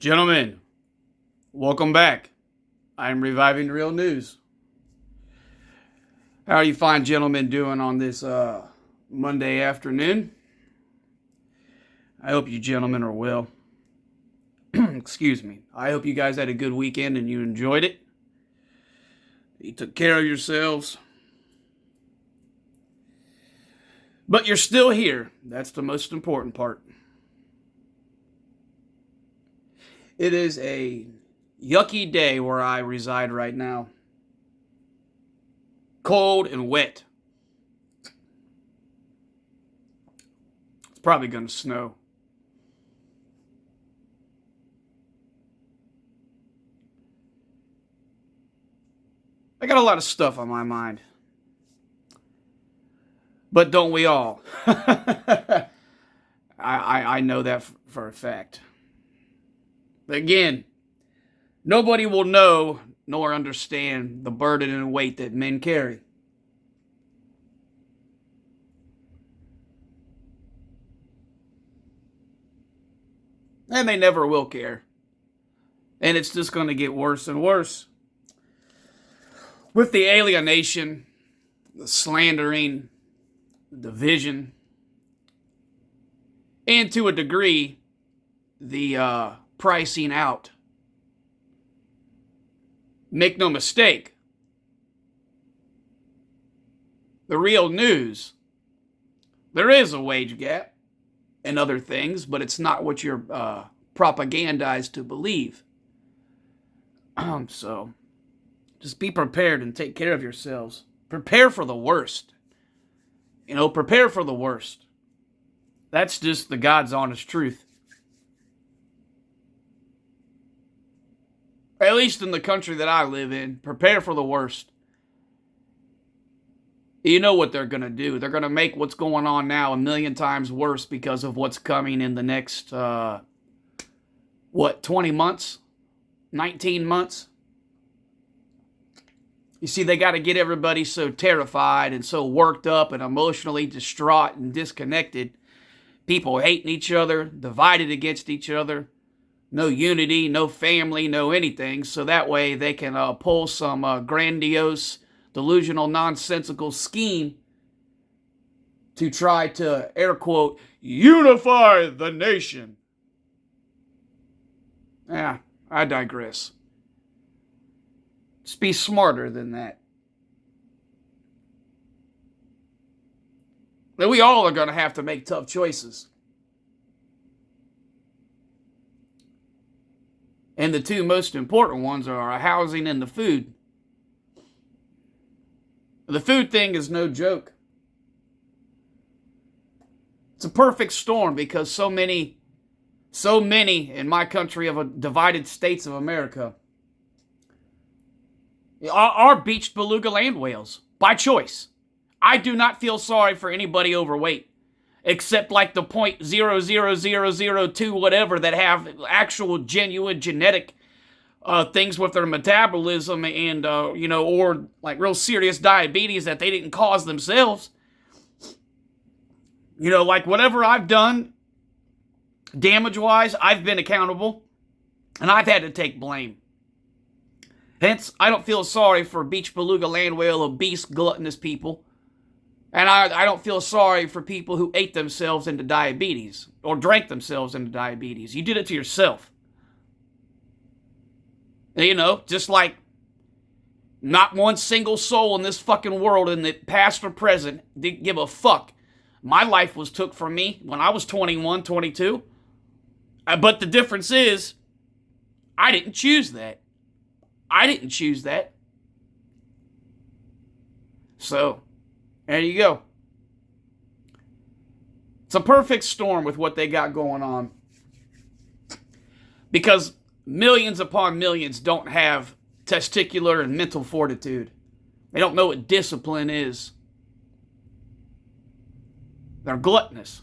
Gentlemen, welcome back. I'm reviving real news. How are you fine gentlemen doing on this Monday afternoon? I hope you gentlemen are well. Excuse me. I hope you guys had a good weekend and you enjoyed it. You took care of yourselves. But you're still here. That's the most important part. It is a yucky day where I reside right now. Cold and wet. It's probably going to snow. I got a lot of stuff on my mind. But don't we all? I know that for a fact. Again, nobody will know nor understand the burden and weight that men carry. And they never will care. And it's just going to get worse and worse. With the alienation, the slandering, the division, and to a degree, the pricing out. Make no mistake, the real news, there is a wage gap and other things, but it's not what you're propagandized to believe. So, just be prepared and take care of yourselves. Prepare for the worst. Prepare for the worst. That's just the God's honest truth. At least in the country that I live in, prepare for the worst. You know what they're going to do. They're going to make what's going on now a million times worse because of what's coming in the next, 20 months? 19 months? You see, they got to get everybody so terrified and so worked up and emotionally distraught and disconnected. People hating each other, divided against each other. No unity, no family, no anything. So that way they can pull some grandiose, delusional, nonsensical scheme to try to, air quote, unify the nation. Yeah, I digress. Just be smarter than that. But we all are going to have to make tough choices. And the two most important ones are our housing and the food. The food thing is no joke. It's a perfect storm because so many in my country of a divided states of America are beached beluga land whales by choice. I do not feel sorry for anybody overweight, except like the 0.00002 whatever that have actual genuine genetic things with their metabolism and or like real serious diabetes that they didn't cause themselves. Like whatever I've done damage-wise, I've been accountable and I've had to take blame. Hence, I don't feel sorry for beach beluga land whale obese gluttonous people. And I don't feel sorry for people who ate themselves into diabetes or drank themselves into diabetes. You did it to yourself. Just like not one single soul in this fucking world, in the past or present, didn't give a fuck. My life was took from me when I was 21, 22. But the difference is, I didn't choose that. I didn't choose that. So, there you go. It's a perfect storm with what they got going on. Because millions upon millions don't have testicular and mental fortitude. They don't know what discipline is. They're gluttonous.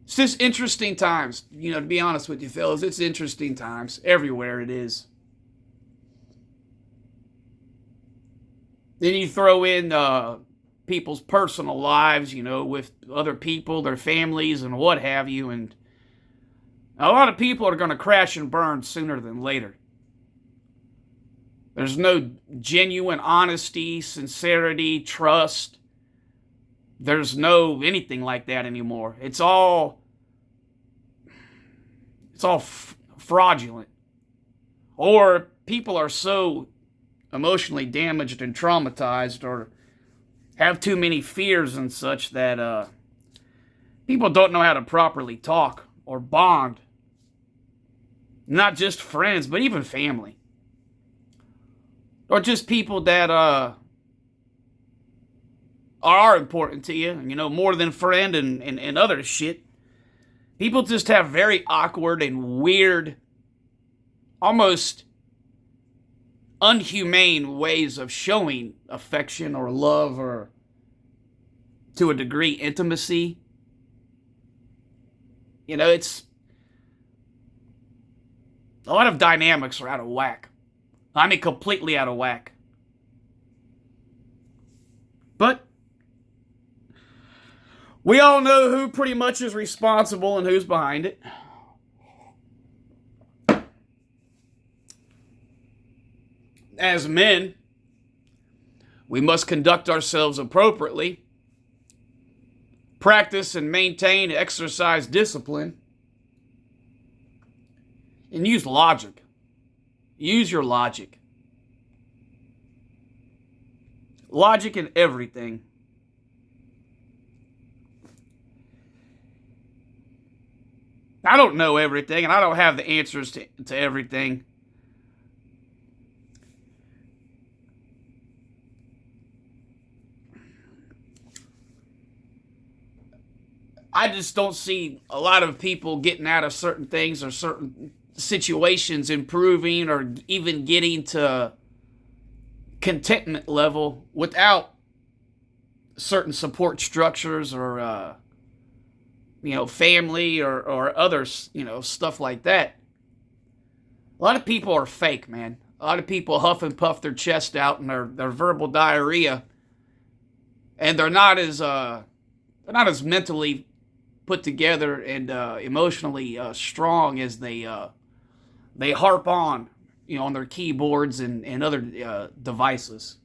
It's just interesting times. To be honest with you, fellas, it's interesting times. Everywhere it is. Then you throw in people's personal lives, with other people, their families, and what have you, and a lot of people are going to crash and burn sooner than later. There's no genuine honesty, sincerity, trust. There's no anything like that anymore. It's all fraudulent. Or people are so emotionally damaged and traumatized, or have too many fears and such, that people don't know how to properly talk or bond. Not just friends, but even family. Or just people that are important to you, more than friend and other shit. People just have very awkward and weird, almost unhumane ways of showing affection or love, or to a degree intimacy. It's a lot of dynamics are out of whack. I mean, completely out of whack. But we all know who pretty much is responsible and who's behind it. As men, we must conduct ourselves appropriately, practice and maintain, exercise discipline, and use logic. Use your logic. Logic in everything. I don't know everything, and I don't have the answers to everything. I just don't see a lot of people getting out of certain things or certain situations improving, or even getting to contentment level without certain support structures, or family, or other stuff like that. A lot of people are fake, man. A lot of people huff and puff their chest out and their verbal diarrhea, and they're not as mentally put together and emotionally strong as they harp on, on their keyboards and other devices.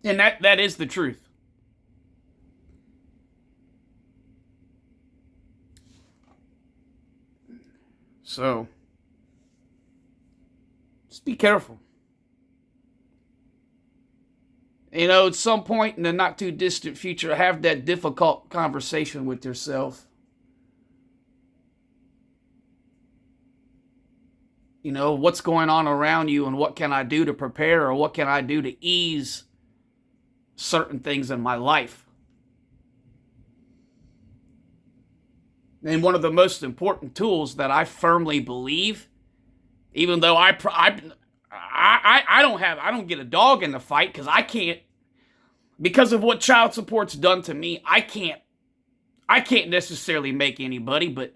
And that is the truth. So, just be careful. At some point in the not too distant future, have that difficult conversation with yourself. What's going on around you, and what can I do to prepare, or what can I do to ease certain things in my life? And one of the most important tools that I firmly believe, even though I don't get a dog in the fight, because I can't, because of what child support's done to me, I can't necessarily make anybody, but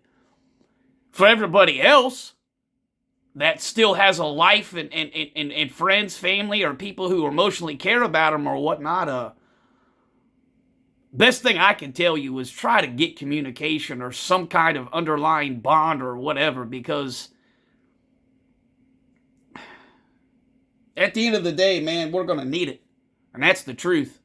for everybody else that still has a life and friends, family, or people who emotionally care about them or whatnot, best thing I can tell you is try to get communication or some kind of underlying bond or whatever, because at the end of the day, man, we're going to need it. And that's the truth.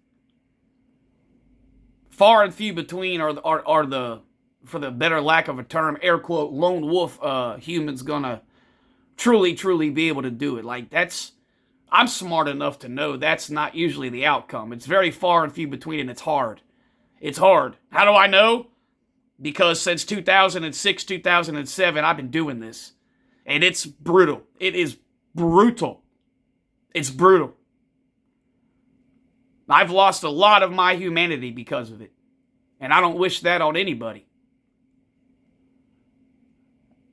Far and few between are the, for the better lack of a term, air quote, lone wolf humans going to truly be able to do it. Like, I'm smart enough to know that's not usually the outcome. It's very far and few between, and it's hard. It's hard. How do I know? Because since 2006, 2007, I've been doing this. And it's brutal. It is brutal. It's brutal. I've lost a lot of my humanity because of it. And I don't wish that on anybody.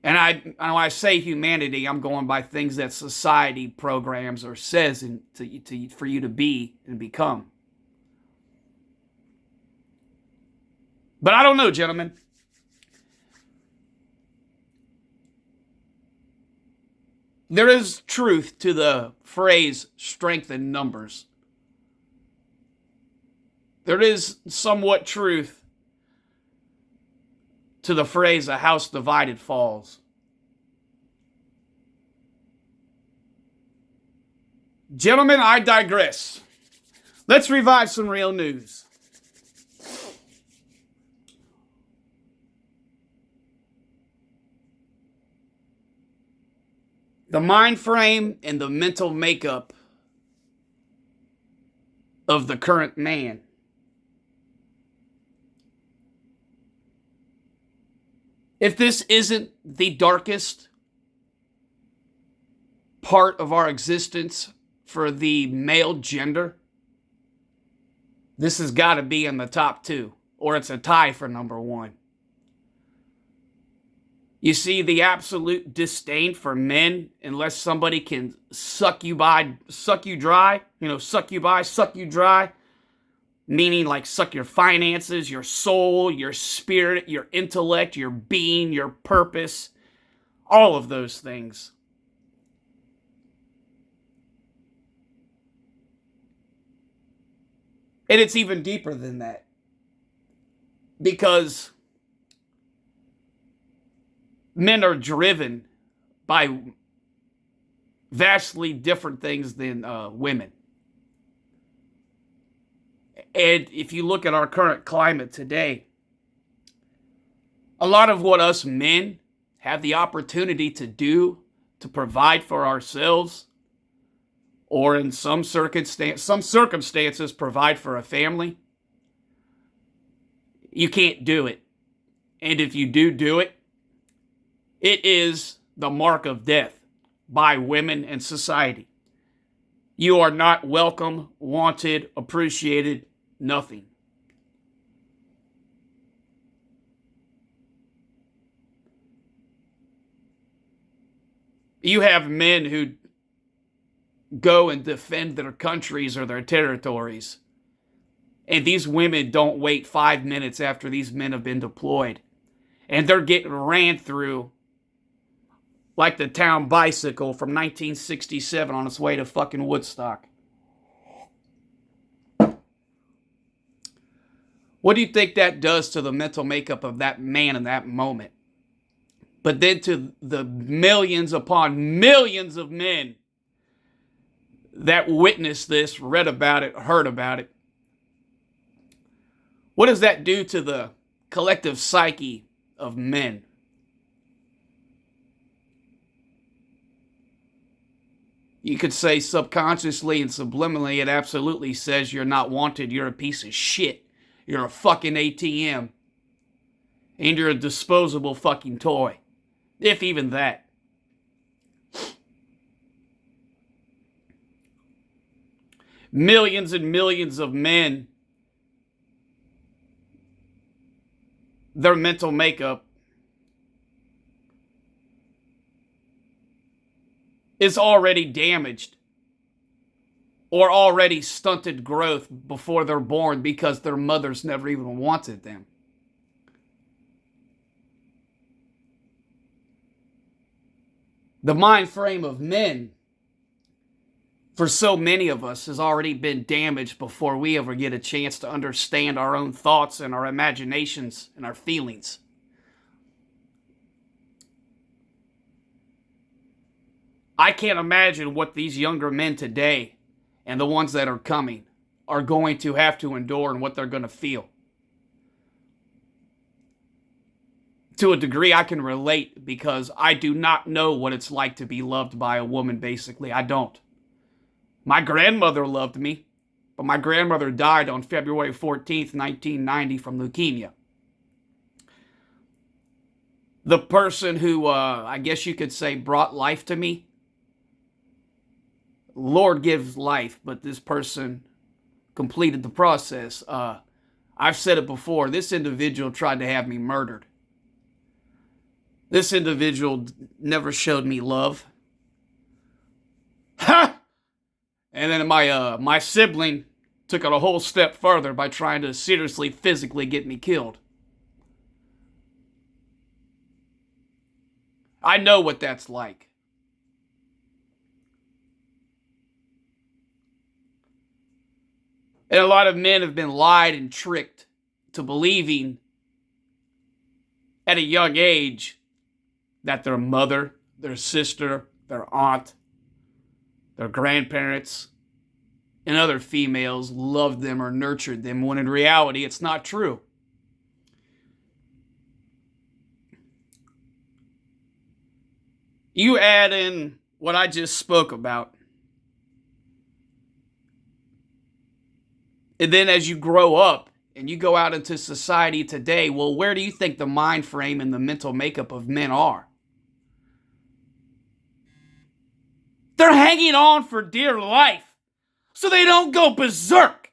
And when I say humanity, I'm going by things that society programs or says for you to be and become. But I don't know, gentlemen. There is truth to the phrase strength in numbers. There is somewhat truth to the phrase a house divided falls. Gentlemen, I digress. Let's revive some real news. The mind frame and the mental makeup of the current man. If this isn't the darkest part of our existence for the male gender, this has got to be in the top two, or it's a tie for number one. You see, the absolute disdain for men, unless somebody can suck you dry, meaning like suck your finances, your soul, your spirit, your intellect, your being, your purpose, all of those things. And it's even deeper than that. Because men are driven by vastly different things than women. And if you look at our current climate today, a lot of what us men have the opportunity to do to provide for ourselves, or in some circumstances provide for a family, you can't do it. And if you do it, it is the mark of death by women and society. You are not welcome, wanted, appreciated, nothing. You have men who go and defend their countries or their territories, and these women don't wait 5 minutes after these men have been deployed, and they're getting ran through like the town bicycle from 1967 on its way to fucking Woodstock. What do you think that does to the mental makeup of that man in that moment? But then to the millions upon millions of men that witnessed this, read about it, heard about it. What does that do to the collective psyche of men? You could say subconsciously and subliminally, it absolutely says you're not wanted, you're a piece of shit. You're a fucking ATM. And you're a disposable fucking toy. If even that. Millions and millions of men, their mental makeup is already damaged or already stunted growth before they're born because their mothers never even wanted them. The mind frame of men, for so many of us, has already been damaged before we ever get a chance to understand our own thoughts and our imaginations and our feelings. I can't imagine what these younger men today and the ones that are coming are going to have to endure and what they're going to feel. To a degree, I can relate because I do not know what it's like to be loved by a woman, basically. I don't. My grandmother loved me, but my grandmother died on February 14th, 1990 from leukemia. The person who, I guess you could say, brought life to me, Lord gives life, but this person completed the process. I've said it before, this individual tried to have me murdered. This individual never showed me love. Ha! And then my sibling took it a whole step further by trying to seriously, physically get me killed. I know what that's like. And a lot of men have been lied and tricked to believing at a young age that their mother, their sister, their aunt, their grandparents, and other females loved them or nurtured them, when in reality it's not true. You add in what I just spoke about, and then as you grow up and you go out into society today, well, where do you think the mind frame and the mental makeup of men are? They're hanging on for dear life so they don't go berserk.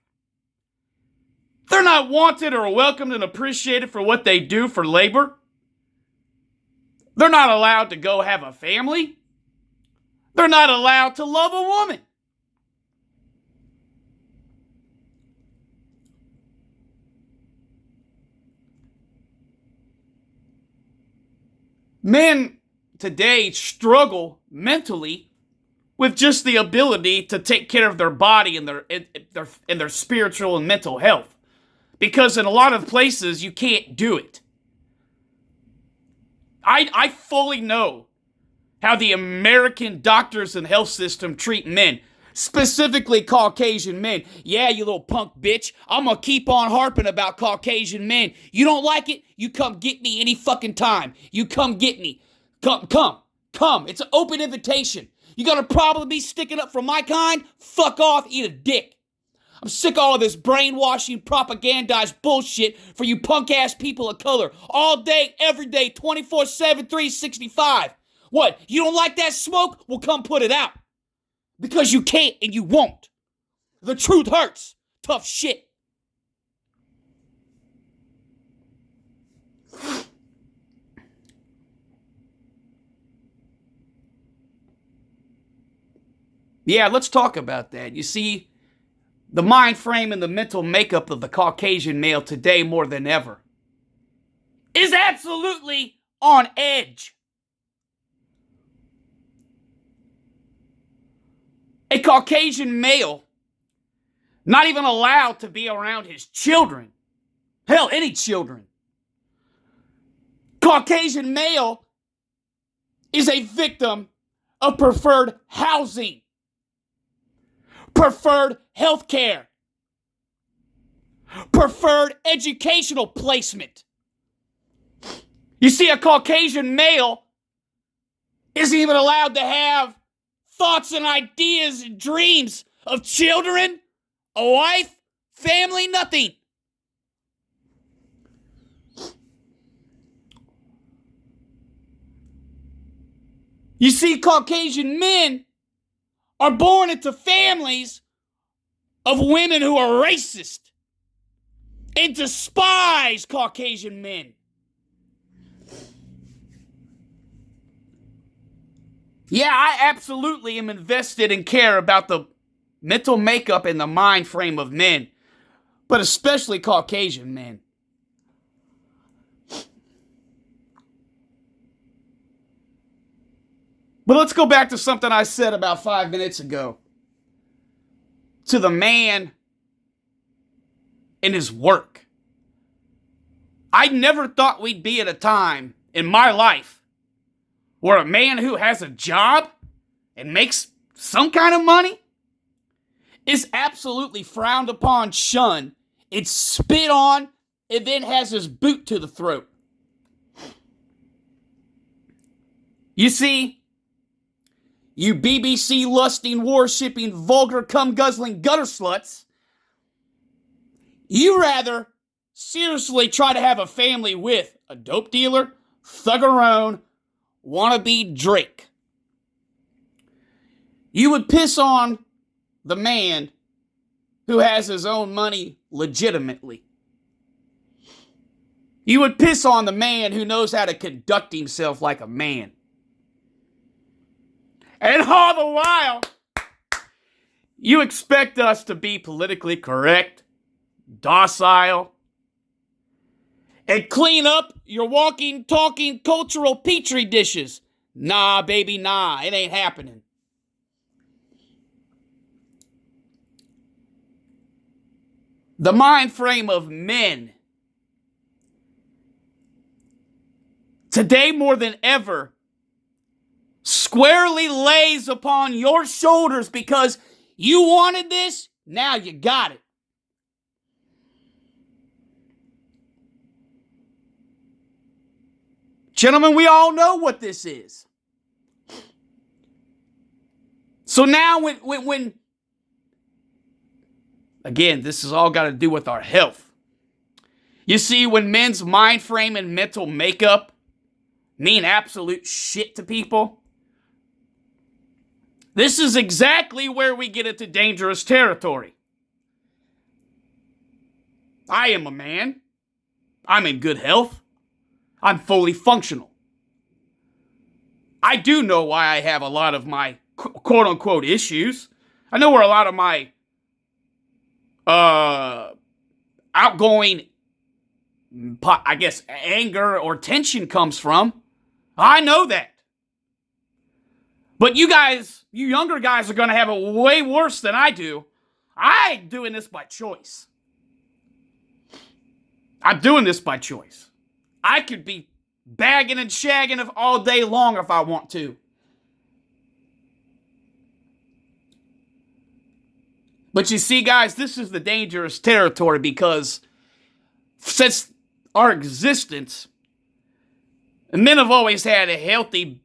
They're not wanted or welcomed and appreciated for what they do for labor. They're not allowed to go have a family. They're not allowed to love a woman. Men today struggle mentally with just the ability to take care of their body and their spiritual and mental health. Because in a lot of places, you can't do it. I fully know how the American doctors and health system treat men, specifically Caucasian men. Yeah, you little punk bitch. I'm gonna keep on harping about Caucasian men. You don't like it? You come get me any fucking time. You come get me. Come. It's an open invitation. You got a problem with me sticking up for my kind? Fuck off, eat a dick. I'm sick of all of this brainwashing, propagandized bullshit for you punk-ass people of color. All day, every day, 24/7, 365. What, you don't like that smoke? Well, come put it out. Because you can't and you won't. The truth hurts. Tough shit. Yeah, let's talk about that. You see, the mind frame and the mental makeup of the Caucasian male today more than ever is absolutely on edge. A Caucasian male not even allowed to be around his children. Hell, any children. Caucasian male is a victim of preferred housing, preferred health care, preferred educational placement. You see, a Caucasian male isn't even allowed to have thoughts and ideas and dreams of children, a wife, family, nothing. You see, Caucasian men are born into families of women who are racist and despise Caucasian men. Yeah, I absolutely am invested and care about the mental makeup and the mind frame of men, but especially Caucasian men. But let's go back to something I said about 5 minutes ago. To the man in his work. I never thought we'd be at a time in my life where a man who has a job and makes some kind of money is absolutely frowned upon, shunned, it's spit on, and then has his boot to the throat. You see, you BBC lusting, worshipping, vulgar, cum-guzzling gutter sluts, you rather seriously try to have a family with a dope dealer, thuggerone, wannabe Drake. You would piss on the man who has his own money legitimately. You would piss on the man who knows how to conduct himself like a man. And all the while, you expect us to be politically correct, docile, and clean up your walking, talking, cultural petri dishes. Nah, baby, nah, it ain't happening. The mind frame of men today more than ever squarely lays upon your shoulders because you wanted this, now you got it. Gentlemen, we all know what this is. So now when again, this has all got to do with our health. You see, when men's mind frame and mental makeup mean absolute shit to people, this is exactly where we get into dangerous territory. I am a man. I'm in good health. I'm fully functional. I do know why I have a lot of my quote-unquote issues. I know where a lot of my outgoing, I guess, anger or tension comes from. I know that. But you guys, you younger guys are going to have it way worse than I do. I'm doing this by choice. I'm doing this by choice. I could be bagging and shagging all day long if I want to. But you see, guys, this is the dangerous territory because since our existence, men have always had a healthy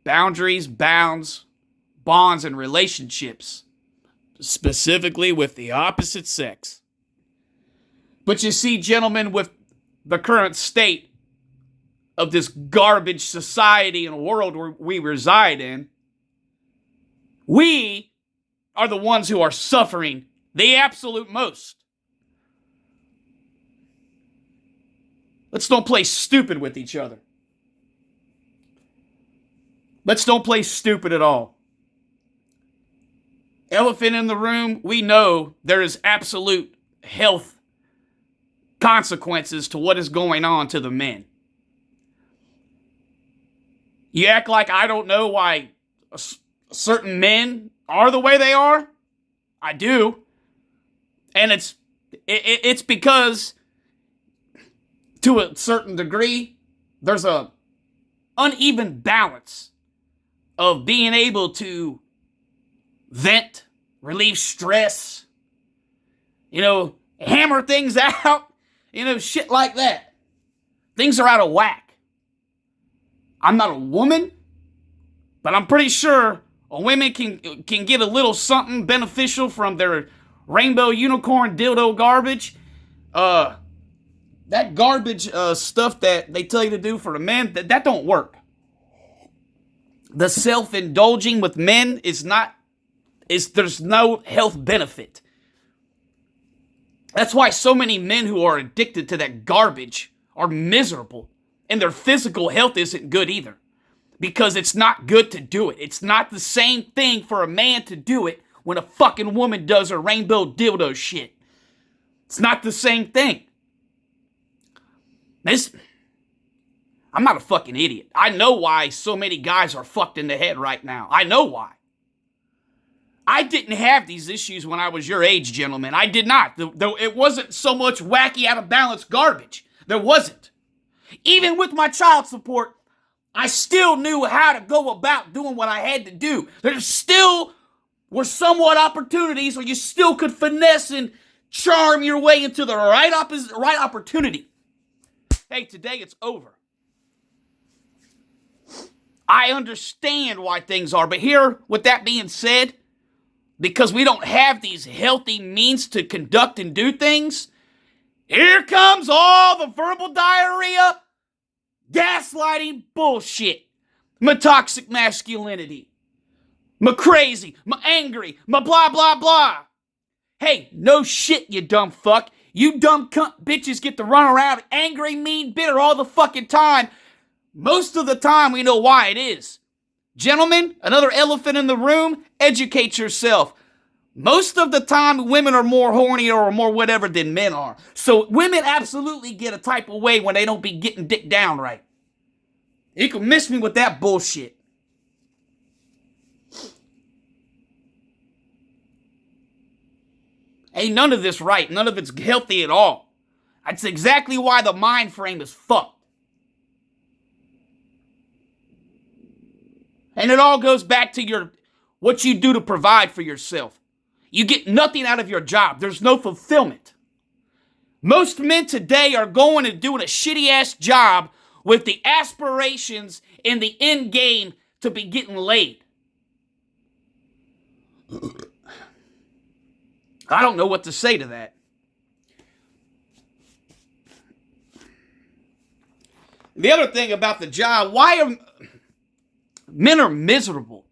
boundaries, bounds, bonds, and relationships, specifically with the opposite sex. But you see, gentlemen, with the current state of this garbage society and world where we reside in, we are the ones who are suffering the absolute most. Let's don't play stupid with each other. Let's don't play stupid at all. Elephant in the room, we know there is absolute health consequences to what is going on to the men. You act like I don't know why certain men are the way they are. I do. And it's because, to a certain degree, there's a uneven balance of being able to vent, relieve stress, hammer things out, shit like that. Things are out of whack. I'm not a woman, but I'm pretty sure a woman can get a little something beneficial from their rainbow unicorn dildo garbage. That garbage stuff that they tell you to do for the men, that don't work. The self-indulging with men there's no health benefit. That's why so many men who are addicted to that garbage are miserable. And their physical health isn't good either. Because it's not good to do it. It's not the same thing for a man to do it when a fucking woman does her rainbow dildo shit. It's not the same thing. I'm not a fucking idiot. I know why so many guys are fucked in the head right now. I know why. I didn't have these issues when I was your age, gentlemen. I did not. Though it wasn't so much wacky, out of balance garbage. There wasn't. Even with my child support, I still knew how to go about doing what I had to do. There still were somewhat opportunities where you still could finesse and charm your way into the right opportunity. Hey, today it's over. I understand why things are, but here, with that being said, because we don't have these healthy means to conduct and do things, here comes all the verbal diarrhea, gaslighting bullshit, my toxic masculinity, my crazy, my angry, my blah, blah, blah. Hey, no shit, you dumb fuck. You dumb cunt bitches get to run around angry, mean, bitter all the fucking time. Most of the time, we know why it is. Gentlemen, another elephant in the room, educate yourself. Most of the time, women are more horny or more whatever than men are. So women absolutely get a type of way when they don't be getting dick down right. You can miss me with that bullshit. Ain't none of this right. None of it's healthy at all. That's exactly why the mind frame is fucked. And it all goes back to what you do to provide for yourself. You get nothing out of your job. There's no fulfillment. Most men today are going and doing a shitty-ass job with the aspirations and the end game to be getting laid. I don't know what to say to that. The other thing about the job, men are miserable.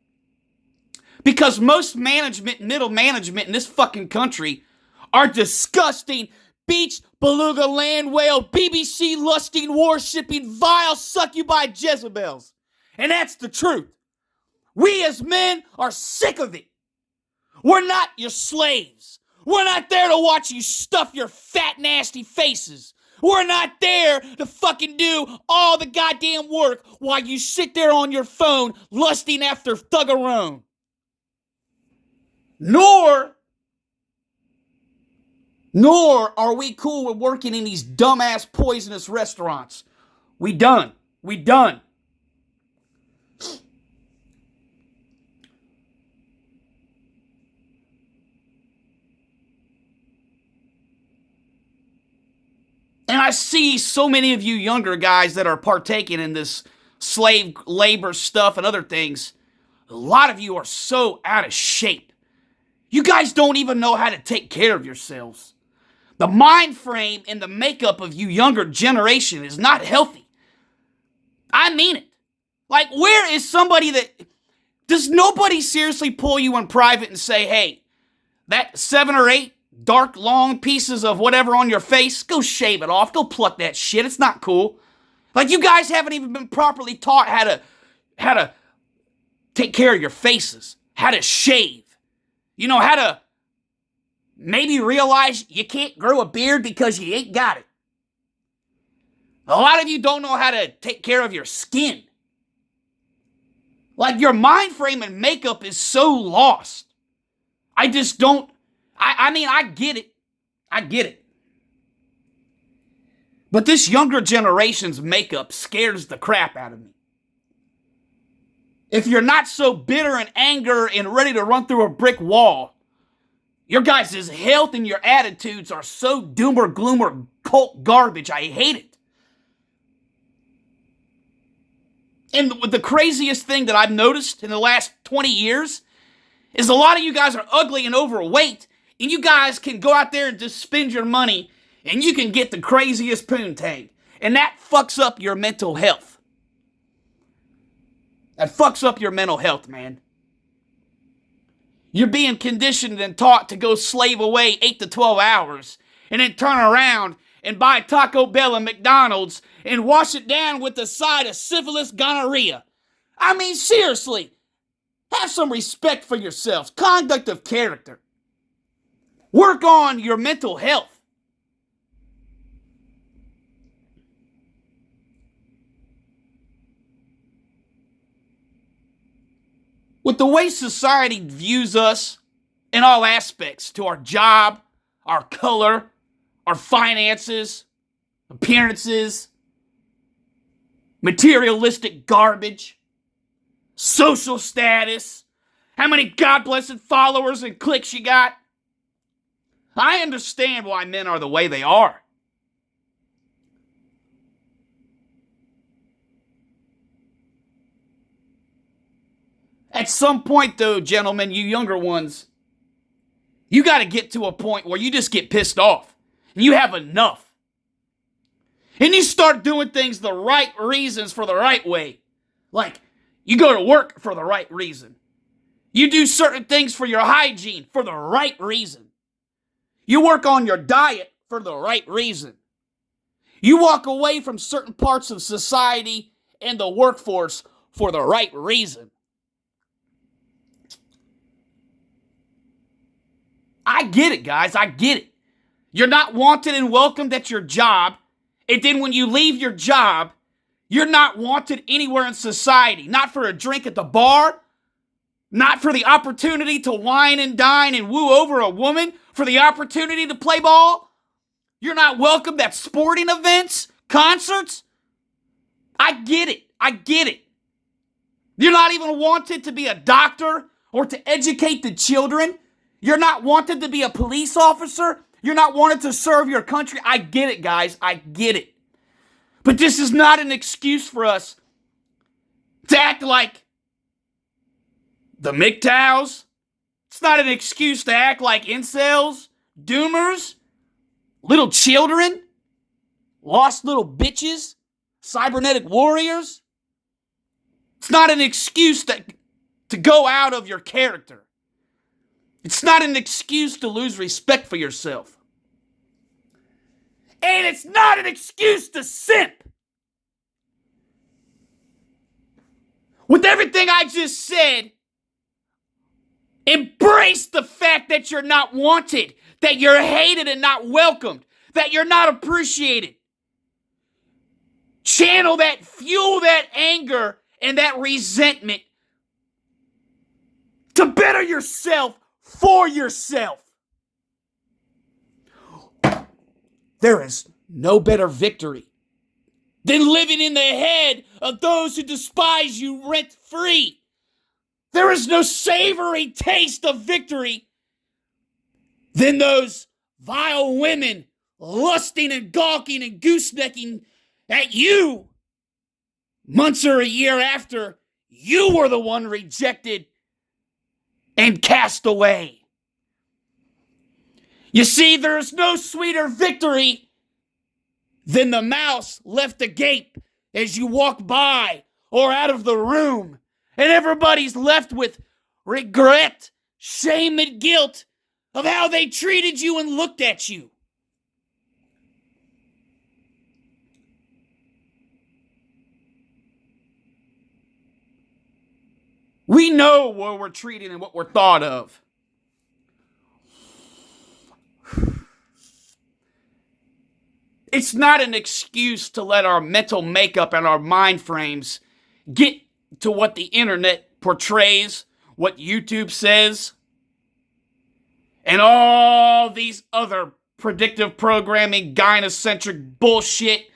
Because most management, middle management in this fucking country are disgusting, beach, beluga, land whale, BBC lusting, worshipping, vile, succubi Jezebels. And that's the truth. We as men are sick of it. We're not your slaves. We're not there to watch you stuff your fat, nasty faces. We're not there to fucking do all the goddamn work while you sit there on your phone lusting after thuggerone. Nor are we cool with working in these dumbass poisonous restaurants. We done. And I see so many of you younger guys that are partaking in this slave labor stuff and other things. A lot of you are so out of shape. You guys don't even know how to take care of yourselves. The mind frame and the makeup of you younger generation is not healthy. I mean it. Like, where is somebody does nobody seriously pull you in private and say, hey, that 7 or 8 dark, long pieces of whatever on your face, go shave it off. Go pluck that shit. It's not cool. Like, you guys haven't even been properly taught how to take care of your faces, how to shave, how to maybe realize you can't grow a beard because you ain't got it. A lot of you don't know how to take care of your skin. Like, your mind frame and makeup is so lost. I just don't. I mean, I get it. But this younger generation's makeup scares the crap out of me. If you're not so bitter and anger and ready to run through a brick wall, your guys' health and your attitudes are so doomer gloomer cult garbage. I hate it. And the craziest thing that I've noticed in the last 20 years is a lot of you guys are ugly and overweight, and you guys can go out there and just spend your money, and you can get the craziest poontang. And that fucks up your mental health. That fucks up your mental health, man. You're being conditioned and taught to go slave away 8 to 12 hours, and then turn around and buy Taco Bell and McDonald's and wash it down with a side of syphilis gonorrhea. I mean, seriously, have some respect for yourselves. Conduct of character. Work on your mental health. With the way society views us in all aspects, to our job, our color, our finances, appearances, materialistic garbage, social status, how many God-blessed followers and cliques you got. I understand why men are the way they are. At some point, though, gentlemen, you younger ones, you got to get to a point where you just get pissed off. And you have enough. And you start doing things the right reasons for the right way. Like, you go to work for the right reason. You do certain things for your hygiene for the right reason. You work on your diet for the right reason. You walk away from certain parts of society and the workforce for the right reason. I get it, guys. I get it. You're not wanted and welcomed at your job. And then when you leave your job, you're not wanted anywhere in society. Not for a drink at the bar. Not for the opportunity to wine and dine and woo over a woman, for the opportunity to play ball. You're not welcomed at sporting events, concerts. I get it. I get it. You're not even wanted to be a doctor or to educate the children. You're not wanted to be a police officer. You're not wanted to serve your country. I get it, guys. I get it. But this is not an excuse for us to act like the MGTOWs. It's not an excuse to act like incels, doomers, little children, lost little bitches, cybernetic warriors. It's not an excuse to go out of your character. It's not an excuse to lose respect for yourself. And it's not an excuse to simp. With everything I just said, embrace the fact that you're not wanted, that you're hated and not welcomed, that you're not appreciated. Channel that, fuel that anger and that resentment to better yourself for yourself. There is no better victory than living in the head of those who despise you rent-free. There is no savory taste of victory than those vile women lusting and gawking and goosenecking at you months or a year after you were the one rejected and cast away. You see, there's no sweeter victory than the mouse left agape as you walk by or out of the room, and everybody's left with regret, shame, and guilt of how they treated you and looked at you. We know where we're treated and what we're thought of. It's not an excuse to let our mental makeup and our mind frames get to what the internet portrays, what YouTube says, and all these other predictive programming, gynocentric bullshit,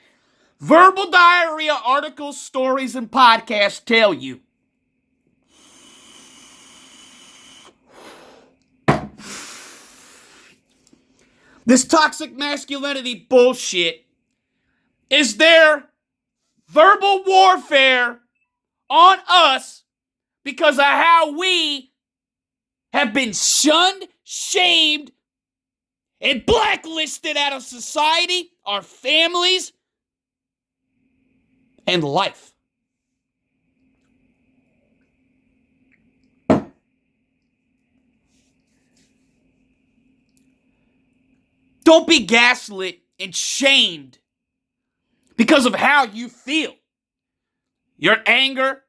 verbal diarrhea articles, stories, and podcasts tell you. This toxic masculinity bullshit is their verbal warfare on us because of how we have been shunned, shamed, and blacklisted out of society, our families, and life. Don't be gaslit and shamed because of how you feel. Your anger,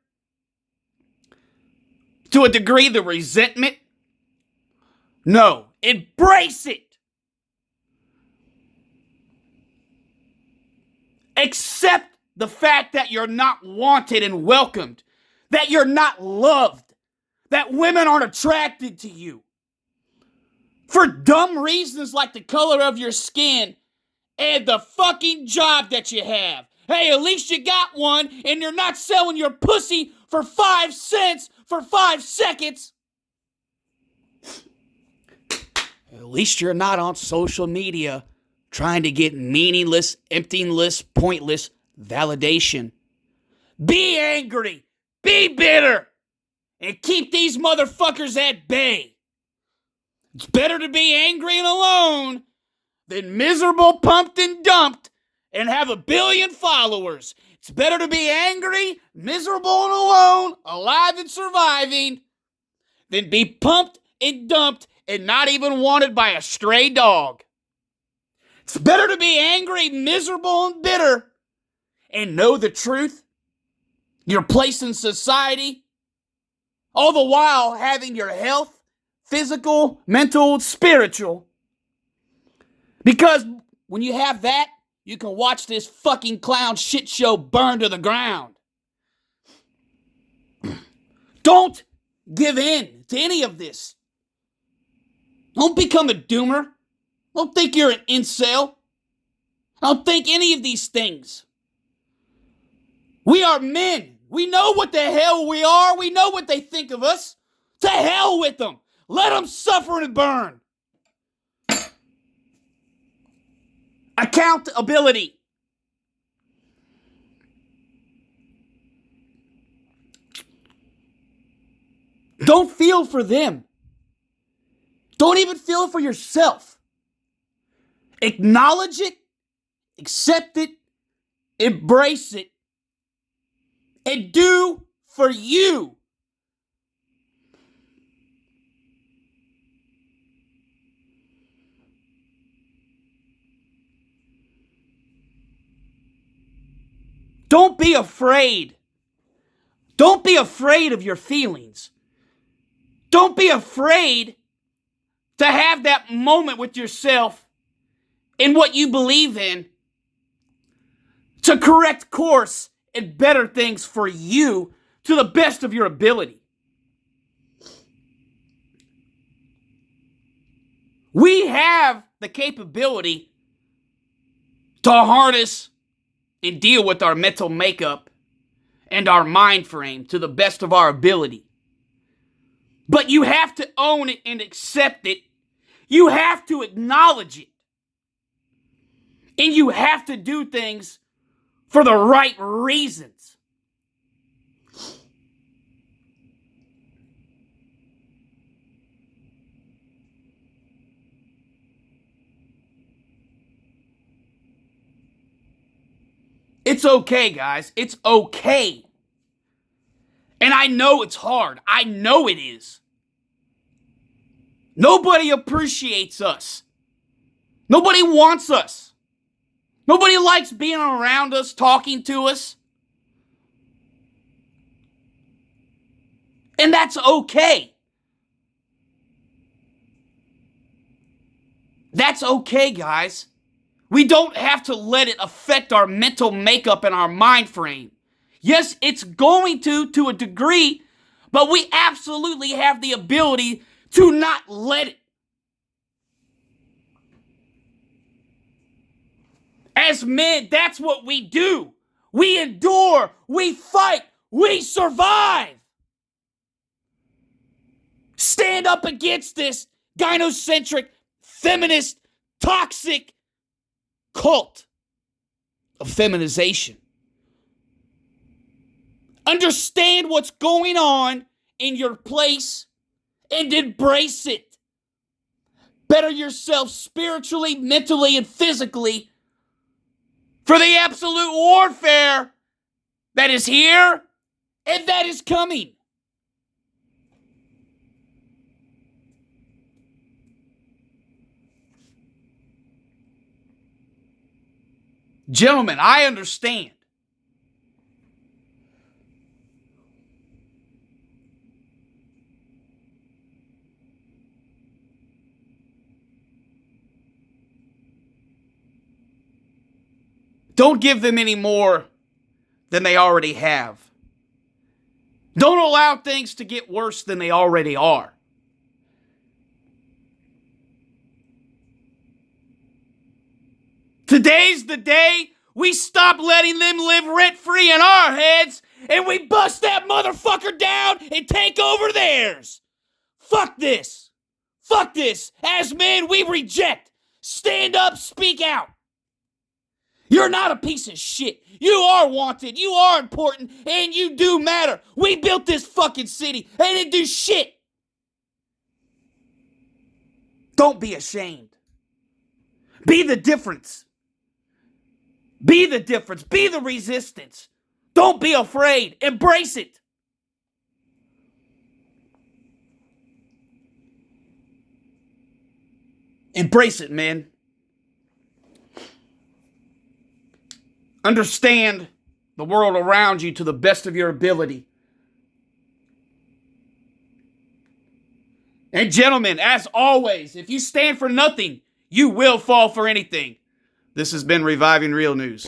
to a degree, the resentment. No, embrace it. Accept the fact that you're not wanted and welcomed, that you're not loved, that women aren't attracted to you. For dumb reasons like the color of your skin and the fucking job that you have. Hey, at least you got one and you're not selling your pussy for 5 cents for 5 seconds. At least you're not on social media trying to get meaningless, emptiness, pointless validation. Be angry, be bitter, and keep these motherfuckers at bay. It's better to be angry and alone than miserable, pumped, and dumped and have 1 billion followers. It's better to be angry, miserable, and alone, alive and surviving, than be pumped and dumped and not even wanted by a stray dog. It's better to be angry, miserable, and bitter and know the truth, your place in society, all the while having your health, physical, mental, spiritual. Because when you have that, you can watch this fucking clown shit show burn to the ground. Don't give in to any of this. Don't become a doomer. Don't think you're an incel. Don't think any of these things. We are men. We know what the hell we are. We know what they think of us. To hell with them. Let them suffer and burn. Accountability. Don't feel for them. Don't even feel for yourself. Acknowledge it, accept it, embrace it, and do for you. Don't be afraid. Don't be afraid of your feelings. Don't be afraid to have that moment with yourself in what you believe in to correct course and better things for you to the best of your ability. We have the capability to harness and deal with our mental makeup and our mind frame to the best of our ability. But you have to own it and accept it. You have to acknowledge it. And you have to do things for the right reasons. It's okay, guys. It's okay. And I know it's hard. I know it is. Nobody appreciates us. Nobody wants us. Nobody likes being around us, talking to us. And that's okay. That's okay, guys. We don't have to let it affect our mental makeup and our mind frame. Yes, it's going to a degree, but we absolutely have the ability to not let it. As men, that's what we do. We endure, we fight, we survive. Stand up against this gynocentric, feminist, toxic cult of feminization. Understand what's going on in your place and embrace it. Better yourself spiritually, mentally, and physically for the absolute warfare that is here and that is coming. Gentlemen, I understand. Don't give them any more than they already have. Don't allow things to get worse than they already are. Today's the day we stop letting them live rent-free in our heads and we bust that motherfucker down and take over theirs. Fuck this. Fuck this. As men, we reject. Stand up, speak out. You're not a piece of shit. You are wanted. You are important. And you do matter. We built this fucking city. They didn't do shit. Don't be ashamed. Be the difference. Be the difference. Be the resistance. Don't be afraid. Embrace it. Embrace it, man. Understand the world around you to the best of your ability. And gentlemen, as always, if you stand for nothing, you will fall for anything. This has been Reviving Real News.